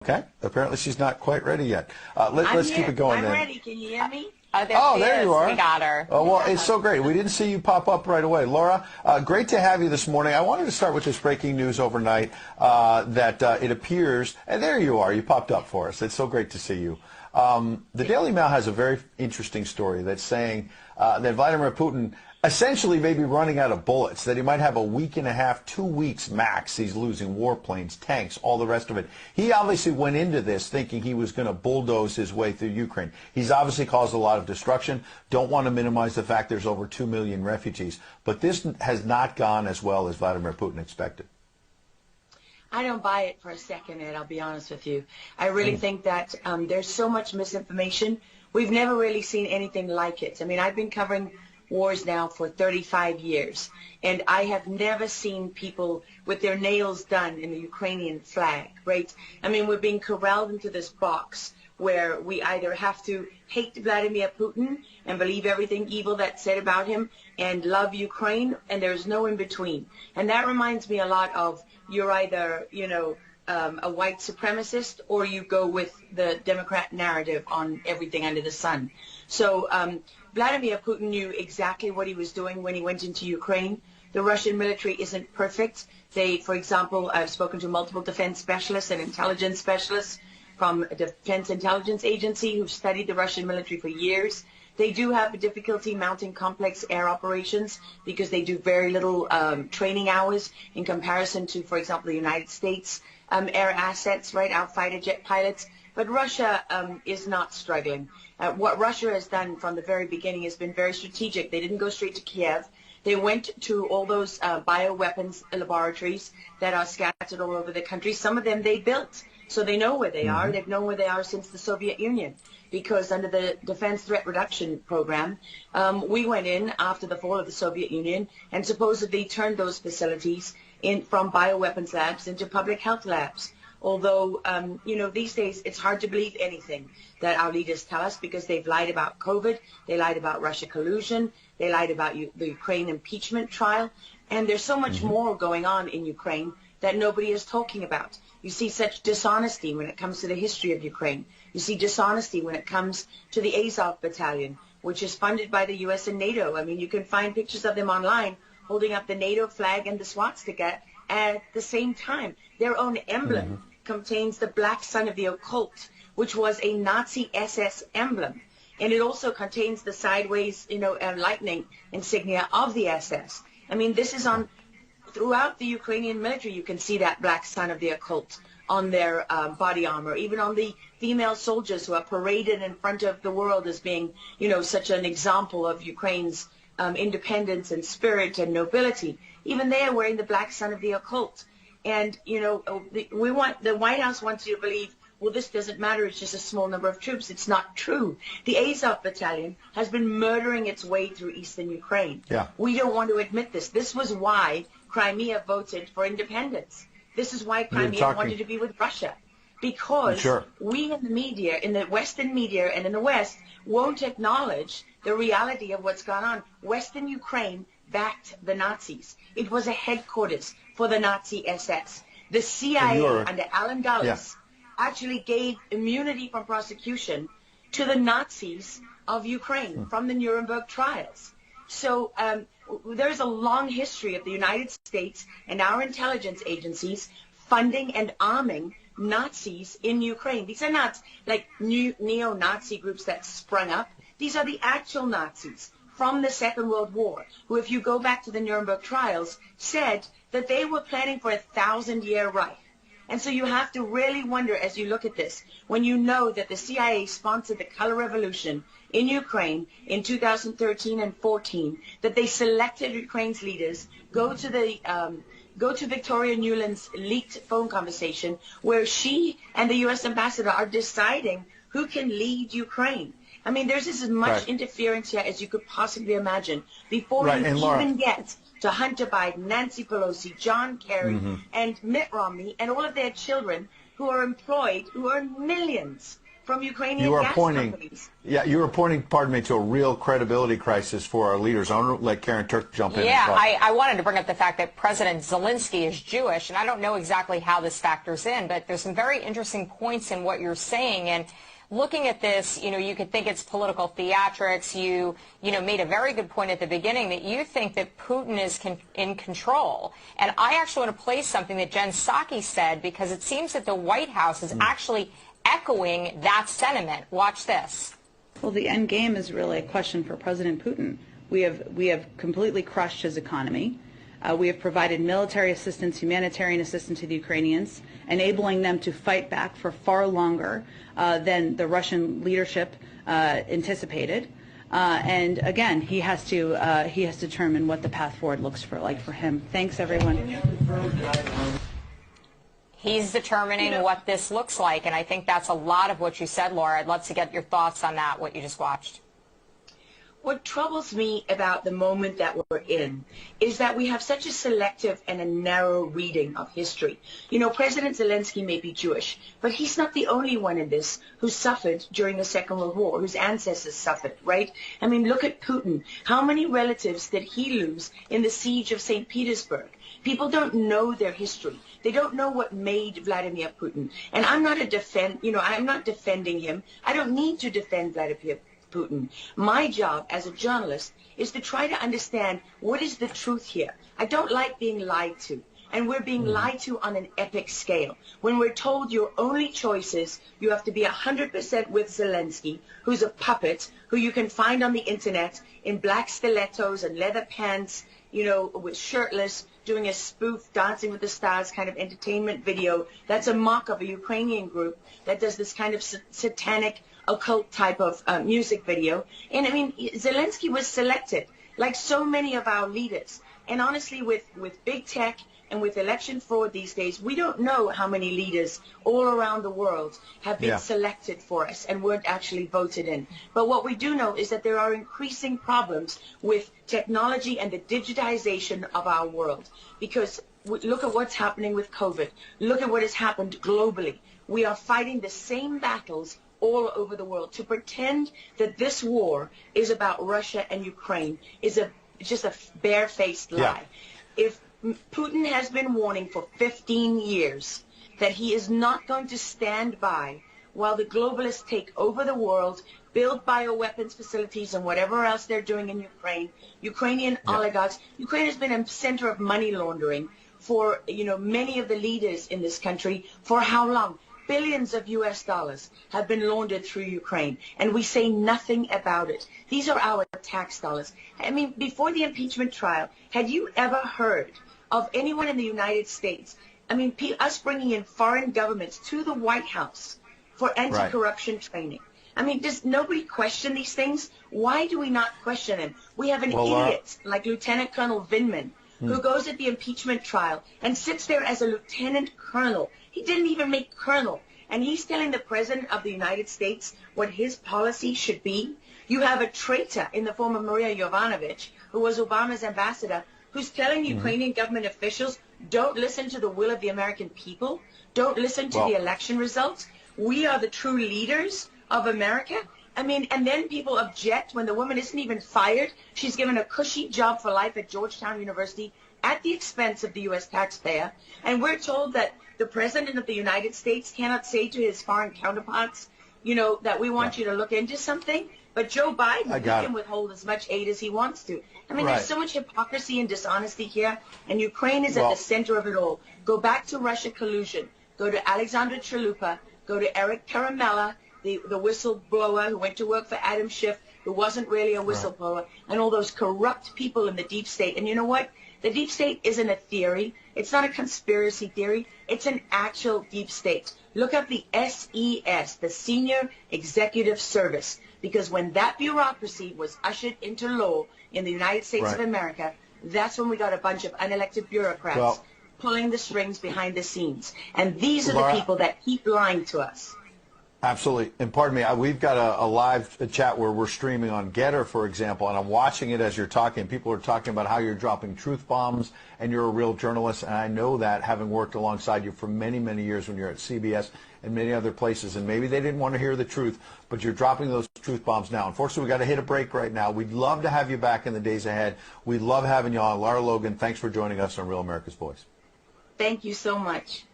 Okay. Apparently she's not quite ready yet. Let's keep it going then. I'm ready. Can you hear me? There you are. We got her. Oh, well, it's so great. We didn't see you pop up right away. Laura, great to have you this morning. I wanted to start with this breaking news overnight that it appears, and there you are. You popped up for us. It's so great to see you. The Daily Mail has a very interesting story that's saying that Vladimir Putin essentially may be running out of bullets, that he might have a week and a half, 2 weeks max. He's losing warplanes, tanks, all the rest of it. He obviously went into this thinking he was going to bulldoze his way through Ukraine. He's obviously caused a lot of destruction. Don't want to minimize the fact there's over 2 million refugees. But this has not gone as well as Vladimir Putin expected. I don't buy it for a second, Ed, I'll be honest with you. I really think that there's so much misinformation. We've never really seen anything like it. I mean, I've been covering wars now for 35 years, and I have never seen people with their nails done in the Ukrainian flag, right? I mean, we're being corralled into this box where we either have to hate Vladimir Putin and believe everything evil that's said about him and love Ukraine, and there's no in between. And that reminds me a lot of you're either, a white supremacist, or you go with the Democrat narrative on everything under the sun. So Vladimir Putin knew exactly what he was doing when he went into Ukraine. The Russian military isn't perfect. They, for example, I've spoken to multiple defense specialists and intelligence specialists from a Defense Intelligence Agency who've studied the Russian military for years. They do have a difficulty mounting complex air operations because they do very little training hours in comparison to, for example, the United States air assets, right, our fighter jet pilots. But Russia is not struggling. What Russia has done from the very beginning has been very strategic. They didn't go straight to Kiev. They went to all those bioweapons laboratories that are scattered all over the country. Some of them they built, so they know where they are. They've known where they are since the Soviet Union, because under the Defense Threat Reduction Program, we went in after the fall of the Soviet Union and supposedly turned those facilities from bioweapons labs into public health labs. Although, these days it's hard to believe anything that our leaders tell us, because they've lied about COVID, they lied about Russia collusion, they lied about the Ukraine impeachment trial, and there's so much more going on in Ukraine that nobody is talking about. You see such dishonesty when it comes to the history of Ukraine. You see dishonesty when it comes to the Azov Battalion, which is funded by the U.S. and NATO. I mean, you can find pictures of them online holding up the NATO flag and the swastika at the same time. Their own emblem contains the black sun of the occult, which was a Nazi SS emblem. And it also contains the sideways, lightning insignia of the SS. I mean, this is on throughout the Ukrainian military. You can see that black sun of the occult on their body armor, even on the female soldiers who are paraded in front of the world as being, such an example of Ukraine's independence and spirit and nobility. Even they are wearing the black sun of the occult. And, the White House wants you to believe, well, this doesn't matter, it's just a small number of troops. It's not true. The Azov Battalion has been murdering its way through eastern Ukraine. Yeah. We don't want to admit this. This was why Crimea voted for independence. This is why Crimea wanted to be with Russia. Because we in the media, in the Western media and in the West, won't acknowledge the reality of what's gone on. Western Ukraine backed the Nazis. It was a headquarters for the Nazi SS. The CIA under Alan Dulles actually gave immunity from prosecution to the Nazis of Ukraine from the Nuremberg trials. So there's a long history of the United States and our intelligence agencies funding and arming Nazis in Ukraine. These are not like new neo-Nazi groups that sprung up. These are the actual Nazis from the Second World War, who, if you go back to the Nuremberg trials, said that they were planning for a 1,000-year Reich. And so you have to really wonder, as you look at this, when you know that the CIA sponsored the color revolution in Ukraine in 2013 and 14, that they selected Ukraine's leaders, go to Victoria Nuland's leaked phone conversation where she and the U.S. ambassador are deciding who can lead Ukraine. I mean, there's as much interference here as you could possibly imagine before you even get to Hunter Biden, Nancy Pelosi, John Kerry, and Mitt Romney, and all of their children who are employed, who earn millions from Ukrainian gas companies. Yeah, you were pointing, pardon me, to a real credibility crisis for our leaders. I want to let Karen Turk jump in. Yeah, I wanted to bring up the fact that President Zelensky is Jewish, and I don't know exactly how this factors in, but there's some very interesting points in what you're saying. And looking at this, you could think it's political theatrics. You made a very good point at the beginning that you think that Putin is in control. And I actually want to play something that Jen Psaki said, because it seems that the White House is actually echoing that sentiment. Watch this. Well, the end game is really a question for President Putin. We have completely crushed his economy. We have provided military assistance, humanitarian assistance to the Ukrainians, enabling them to fight back for far longer than the Russian leadership anticipated. And again, he has to determine what the path forward looks like for him. Thanks, everyone. He's determining what this looks like, and I think that's a lot of what you said, Laura. I'd love to get your thoughts on that, what you just watched. What troubles me about the moment that we're in is that we have such a selective and a narrow reading of history. President Zelensky may be Jewish, but he's not the only one in this who suffered during the Second World War, whose ancestors suffered, right? I mean, look at Putin. How many relatives did he lose in the siege of St. Petersburg? People don't know their history. They don't know what made Vladimir Putin. And I'm not I'm not defending him. I don't need to defend Vladimir Putin. My job as a journalist is to try to understand what is the truth here. I don't like being lied to. And we're being lied to on an epic scale. When we're told your only choice is you have to be 100% with Zelensky, who's a puppet, who you can find on the internet in black stilettos and leather pants, with shirtless, doing a spoof Dancing with the Stars kind of entertainment video. That's a mock of a Ukrainian group that does this kind of satanic, occult type of music video. And I mean, Zelensky was selected, like so many of our leaders. And honestly, with big tech and with election fraud these days, we don't know how many leaders all around the world have been selected for us and weren't actually voted in. But what we do know is that there are increasing problems with technology and the digitization of our world. Because look at what's happening with COVID. Look at what has happened globally. We are fighting the same battles all over the world. To pretend that this war is about Russia and Ukraine is just a barefaced lie. If Putin has been warning for 15 years that he is not going to stand by while the globalists take over the world, build bioweapons facilities and whatever else they're doing in Ukraine, Ukrainian oligarchs. Ukraine has been a center of money laundering for, many of the leaders in this country. For how long? Billions of US dollars have been laundered through Ukraine, and we say nothing about it. These are our tax dollars. I mean, before the impeachment trial, had you ever heard of anyone in the United States, us bringing in foreign governments to the White House for anti-corruption training? I mean, does nobody question these things? Why do we not question them? We have an idiot like Lieutenant Colonel Vindman who goes at the impeachment trial and sits there as a lieutenant colonel. He didn't even make colonel. And he's telling the President of the United States what his policy should be. You have a traitor in the form of Maria Yovanovitch, who was Obama's ambassador, who's telling Ukrainian government officials, don't listen to the will of the American people. Don't listen to the election results. We are the true leaders of America. I mean, and then people object when the woman isn't even fired. She's given a cushy job for life at Georgetown University at the expense of the U.S. taxpayer. And we're told that the President of the United States cannot say to his foreign counterparts, that we want you to look into something. But Joe Biden can withhold as much aid as he wants to. I mean, there's so much hypocrisy and dishonesty here, and Ukraine is at the center of it all. Go back to Russia collusion. Go to Alexander Chalupa. Go to Eric Karamella, the whistleblower who went to work for Adam Schiff, who wasn't really a whistleblower, and all those corrupt people in the deep state. And you know what? The deep state isn't a theory. It's not a conspiracy theory. It's an actual deep state. Look up the SES, the Senior Executive Service, because when that bureaucracy was ushered into law in the United States of America, that's when we got a bunch of unelected bureaucrats pulling the strings behind the scenes. And these are the people that keep lying to us. Absolutely. And pardon me, we've got a live chat where we're streaming on Getter, for example, and I'm watching it as you're talking. People are talking about how you're dropping truth bombs and you're a real journalist. And I know that, having worked alongside you for many, many years when you're at CBS and many other places. And maybe they didn't want to hear the truth, but you're dropping those truth bombs now. Unfortunately, we've got to hit a break right now. We'd love to have you back in the days ahead. We love having you on. Lara Logan, thanks for joining us on Real America's Voice. Thank you so much.